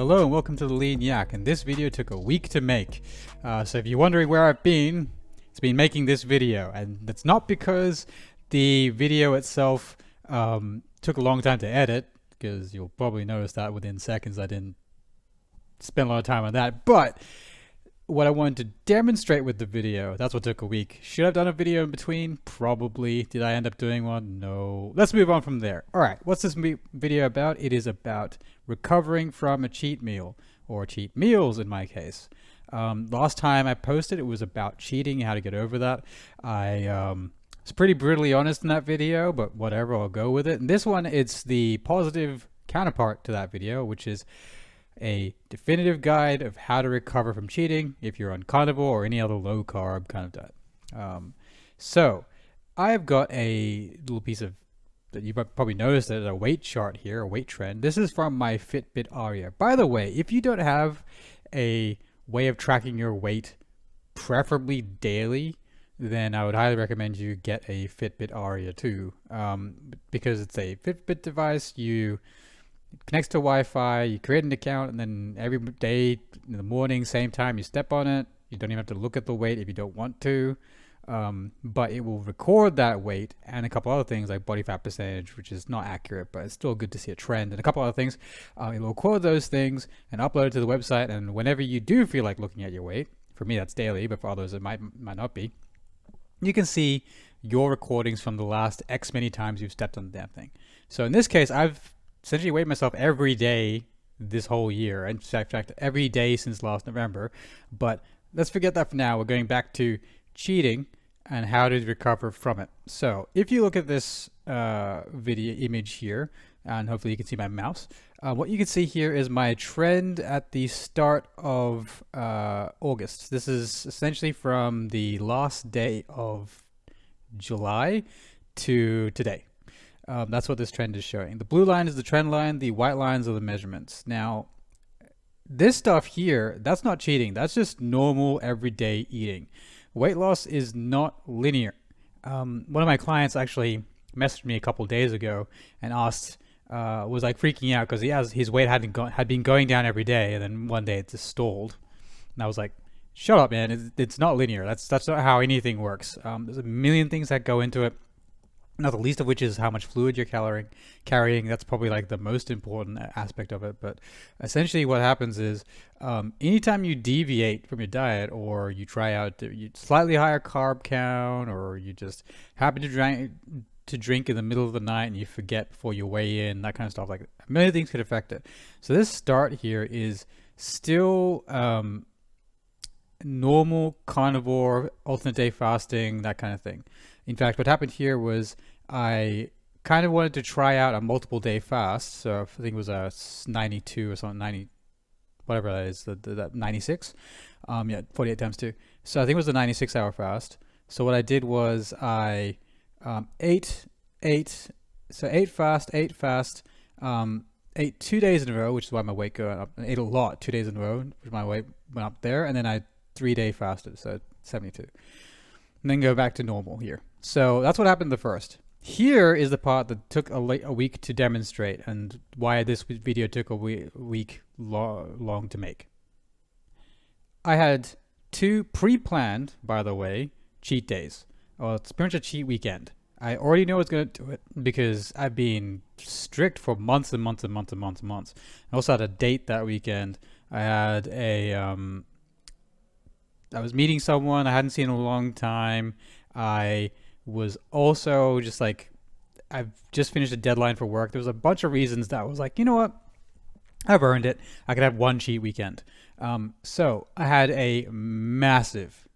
Hello and welcome to the Lean Yak, and this video took a week to make. So if you're wondering where I've been, it's been making this video, and it's not because the video itself took a long time to edit, because you'll probably notice that within seconds I didn't spend a lot of time on that, but what I wanted to demonstrate with the video, that's what took a week. Should I have done a video in between? Probably. Did I end up doing one? No. Let's move on from there. Alright, what's this video about? It is about recovering from a cheat meal, or cheat meals in my case. Last time I posted, it was about cheating, how to get over that. I was pretty brutally honest in that video, but whatever, I'll go with it. And this one, it's the positive counterpart to that video, which is a definitive guide of how to recover from cheating if you're on carnivore or any other low carb kind of diet. So I've got a little piece of that you probably noticed, that a weight chart here, a weight trend. This is from my Fitbit Aria. By the way, if you don't have a way of tracking your weight, preferably daily, then I would highly recommend you get a Fitbit Aria too, because it's a Fitbit device. It connects to Wi-Fi, you create an account, and then every day in the morning, same time, you step on it. You don't even have to look at the weight if you don't want to, but it will record that weight and a couple other things like body fat percentage, which is not accurate, but it's still good to see a trend, and a couple other things. It will record those things and upload it to the website, and whenever you do feel like looking at your weight, for me that's daily, but for others it might not be, you can see your recordings from the last X many times you've stepped on the damn thing. So in this case, I've essentially weighed myself every day this whole year, in fact every day since last November. But let's forget that for now. We're going back to cheating and how to recover from it. So if you look at this video image here, and hopefully you can see my mouse, what you can see here is my trend at the start of August. This is essentially from the last day of July to today. That's what this trend is showing. The blue line is the trend line, the white lines are the measurements. Now, this stuff here, that's not cheating. That's just normal everyday eating. Weight loss is not linear. One of my clients actually messaged me a couple days ago and asked, was like freaking out because his weight had been going down every day, and then one day it just stalled. And I was like, shut up, man. It's not linear. That's not how anything works. There's a million things that go into it. Not the least of which is how much fluid you're carrying. That's probably like the most important aspect of it. But essentially what happens is anytime you deviate from your diet, or you try out slightly higher carb count, or you just happen to drink in the middle of the night and you forget before you weigh in, that kind of stuff, like a million things could affect it. So this start here is still normal carnivore, alternate day fasting, that kind of thing. In fact, what happened here was I kind of wanted to try out a multiple day fast. So I think it was a 92 or something, 90, whatever that is, that 96. Yeah, 48 times 2. So I think it was a 96-hour fast. So what I did was I ate fast, ate 2 days in a row, which is why my weight got up. I ate a lot 2 days in a row, which my weight went up there, and then I 3-day fasted, so 72. And then go back to normal here. So that's what happened the first. Here is the part that took a week to demonstrate, and why this video took a week long to make. I had 2 pre-planned, by the way, cheat days. Well, it's pretty much a cheat weekend. I already know what's going to do it because I've been strict for months and months and months and months and months. I also had a date that weekend. I had I was meeting someone I hadn't seen in a long time. I was also just like, I've just finished a deadline for work. There was a bunch of reasons that I was like, you know what? I've earned it. I could have one cheat weekend. So I had a massive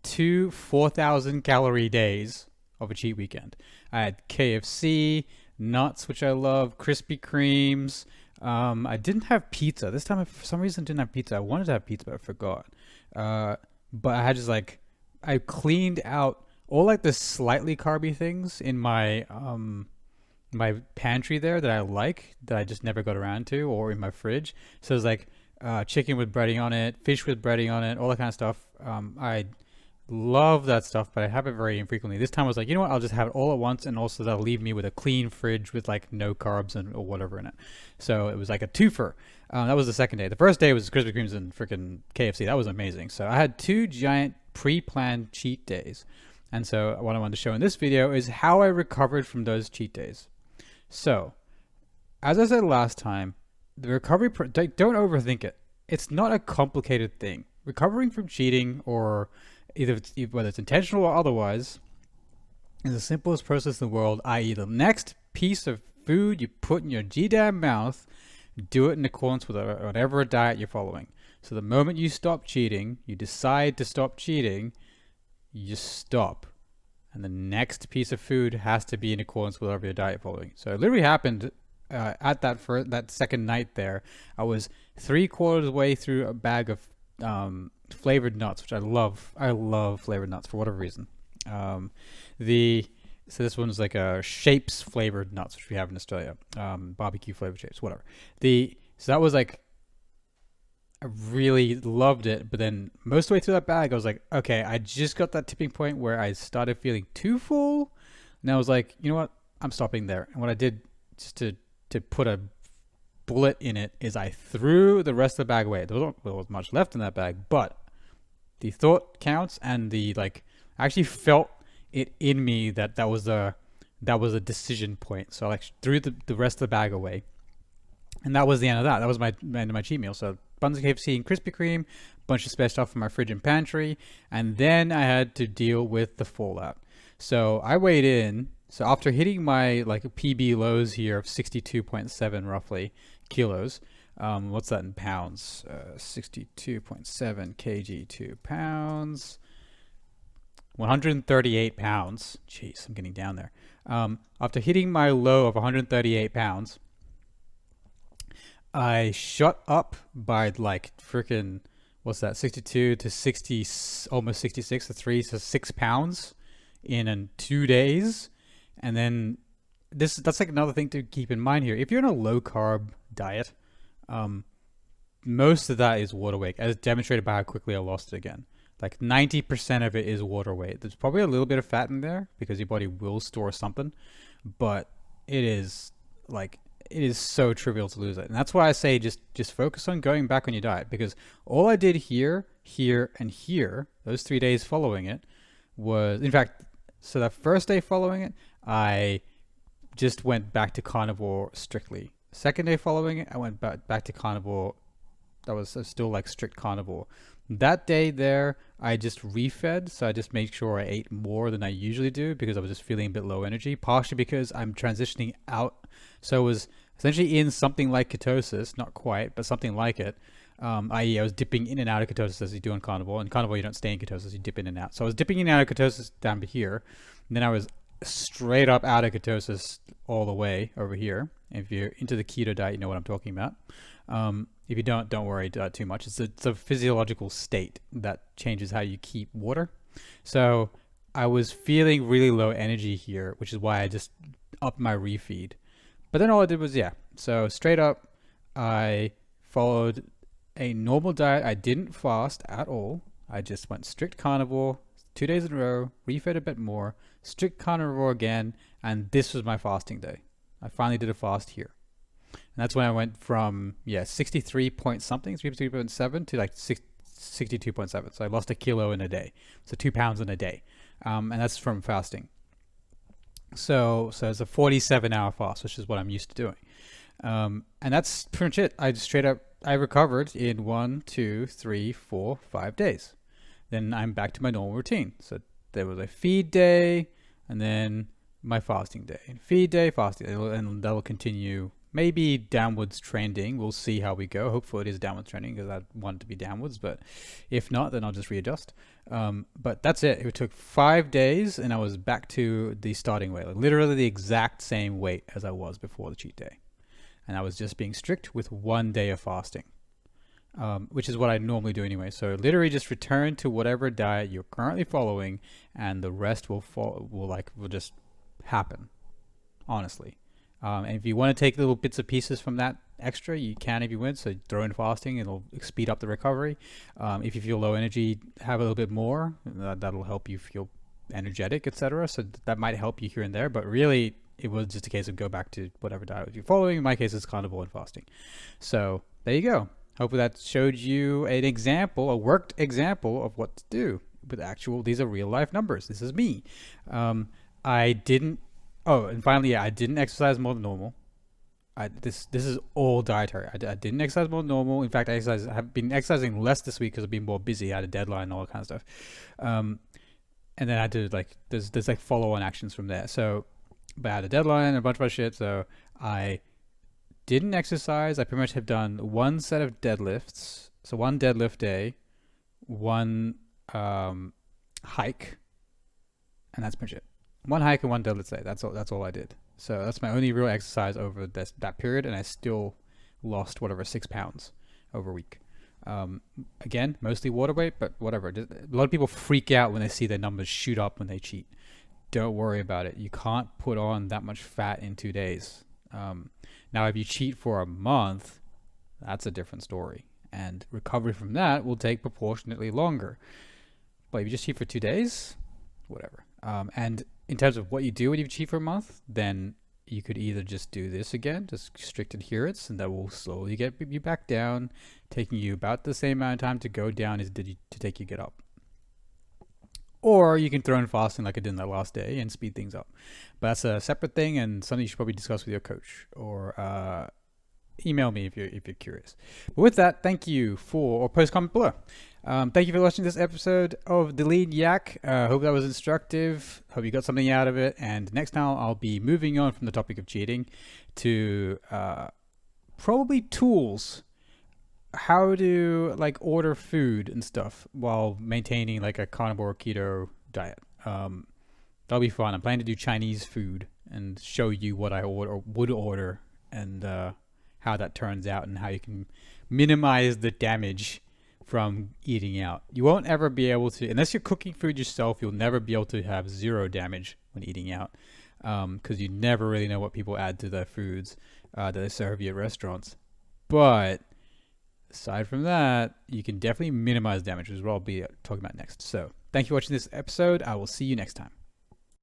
2 4,000 calorie days of a cheat weekend. I had KFC, nuts, which I love, Krispy Kremes. I didn't have pizza. This time I, for some reason, didn't have pizza. I wanted to have pizza, but I forgot. But I had just like, I cleaned out all like the slightly carby things in my my pantry there that I just never got around to, or in my fridge. So it's like chicken with breading on it, fish with breading on it, all that kind of stuff. I love that stuff, but I have it very infrequently. This time I was like, you know what? I'll just have it all at once, and also that'll leave me with a clean fridge with like no carbs and or whatever in it. So it was like a twofer. That was the second day. The first day was Krispy Kremes and freaking KFC. That was amazing. So I had two giant pre-planned cheat days. And so what I wanted to show in this video is how I recovered from those cheat days. So, as I said last time, the recovery, don't overthink it. It's not a complicated thing. Recovering from cheating, or whether it's intentional or otherwise, is the simplest process in the world, i.e. the next piece of food you put in your G-damn mouth, do it in accordance with whatever diet you're following. So the moment you stop cheating, you decide to stop cheating, you just stop. And the next piece of food has to be in accordance with whatever your diet you're following. So it literally happened at that second night there. I was 3/4 of the way through a bag of flavored nuts, which I love. I love flavored nuts for whatever reason. So this one's like a shapes flavored nuts, which we have in Australia. Barbecue flavored shapes, whatever. So that was like, I really loved it, but then most of the way through that bag, I was like, okay, I just got that tipping point where I started feeling too full, and I was like, you know what, I'm stopping there. And what I did, just to put a bullet in it, is I threw the rest of the bag away. There wasn't much left in that bag, but the thought counts, and the I actually felt it in me that was a decision point. So I threw the rest of the bag away, and that was the end of that. That was my end of my cheat meal. So buns of KFC and Krispy Kreme, bunch of spare stuff from my fridge and pantry, and then I had to deal with the fallout. So I weighed in. So after hitting my PB lows here of 62.7 roughly kilos, what's that in pounds? 62.7 kg to pounds. 138 pounds. Jeez, I'm getting down there. After hitting my low of 138 pounds, I shot up by freaking, what's that, 62 to 60, almost 66, so 6 pounds in 2 days. And then that's another thing to keep in mind here. If you're in a low carb diet, most of that is water weight, as demonstrated by how quickly I lost it again. 90% of it is water weight. There's probably a little bit of fat in there because your body will store something, but it is so trivial to lose it. And that's why I say just focus on going back on your diet, because all I did here, and here, those 3 days following it was, in fact, so that first day following it, I just went back to carnivore strictly. Second day following it, I went back to carnivore. That was still strict carnivore. That day there, I just refed, so I just made sure I ate more than I usually do because I was just feeling a bit low energy, partially because I'm transitioning out. So it was essentially in something like ketosis, not quite, but something like it. I.e. I was dipping in and out of ketosis as you do in carnivore. In carnivore, you don't stay in ketosis, you dip in and out. So I was dipping in and out of ketosis down to here, and then I was straight up out of ketosis all the way over here. If you're into the keto diet, you know what I'm talking about. If you don't worry too much. It's a physiological state that changes how you keep water. So I was feeling really low energy here, which is why I just upped my refeed. But then all I did was, so straight up, I followed a normal diet. I didn't fast at all. I just went strict carnivore 2 days in a row, refed a bit more, strict carnivore again, and this was my fasting day. I finally did a fast here. And that's when I went from 63 point something, 63.7 to 62.7. So I lost a kilo in a day. So 2 pounds in a day. And that's from fasting. So it's a 47-hour fast, which is what I'm used to doing. And that's pretty much it. I recovered in 1, 2, 3, 4, 5 days. Then I'm back to my normal routine. So there was a feed day, and then my fasting day. Feed day, fasting day, and that will continue. Maybe downwards trending. We'll see how we go. Hopefully it is downwards trending because I want it to be downwards. But if not, then I'll just readjust. But that's it. It took 5 days and I was back to the starting weight. Literally the exact same weight as I was before the cheat day. And I was just being strict with 1 day of fasting, which is what I normally do anyway. So literally just return to whatever diet you're currently following, and the rest will just happen, honestly. And if you want to take little bits and pieces from that extra, you can if you want. So throw in fasting, it'll speed up the recovery. If you feel low energy, have a little bit more. That'll help you feel energetic, etc. So that might help you here and there. But really, it was just a case of go back to whatever diet you're following. In my case, it's carnivore and fasting. So there you go. Hopefully that showed you an example, a worked example of what to do with actual. These are real life numbers. This is me. I didn't. Oh, and finally, yeah, I didn't exercise more than normal. This is all dietary. I didn't exercise more than normal. In fact, I have been exercising less this week because I've been more busy. I had a deadline and all that kind of stuff. And then I had to there's like follow on actions from there. So, but I had a deadline and a bunch of other shit. So I didn't exercise. I pretty much have done one set of deadlifts. So one deadlift day, one hike, and that's pretty much it. One hike and one deadlift day. That's all I did. So that's my only real exercise over that period, and I still lost whatever 6 pounds over a week. Again, mostly water weight, but whatever. A lot of people freak out when they see their numbers shoot up when they cheat. Don't worry about it. You can't put on that much fat in 2 days. Now, if you cheat for a month, that's a different story, and recovery from that will take proportionately longer. But if you just cheat for 2 days, whatever. And in terms of what you do when you cheat for a month, then you could either just do this again, just strict adherence, and that will slowly get you back down, taking you about the same amount of time to go down as it did to take you get up. Or you can throw in fasting like I did in that last day and speed things up. But that's a separate thing and something you should probably discuss with your coach, or email me if you're curious. But with that, thank you or post comment below. Thank you for watching this episode of The Lean Yak. Hope that was instructive. Hope you got something out of it. And next time I'll be moving on from the topic of cheating to probably tools. How to order food and stuff while maintaining like a carnivore keto diet. That'll be fun. I'm planning to do Chinese food and show you what I would order and how that turns out and how you can minimize the damage from eating out. You won't ever be able to, unless you're cooking food yourself, you'll never be able to have zero damage when eating out, because you never really know what people add to their foods that they serve you at restaurants. But aside from that, you can definitely minimize damage, which is what I'll be talking about next. So thank you for watching this episode. I will see you next time.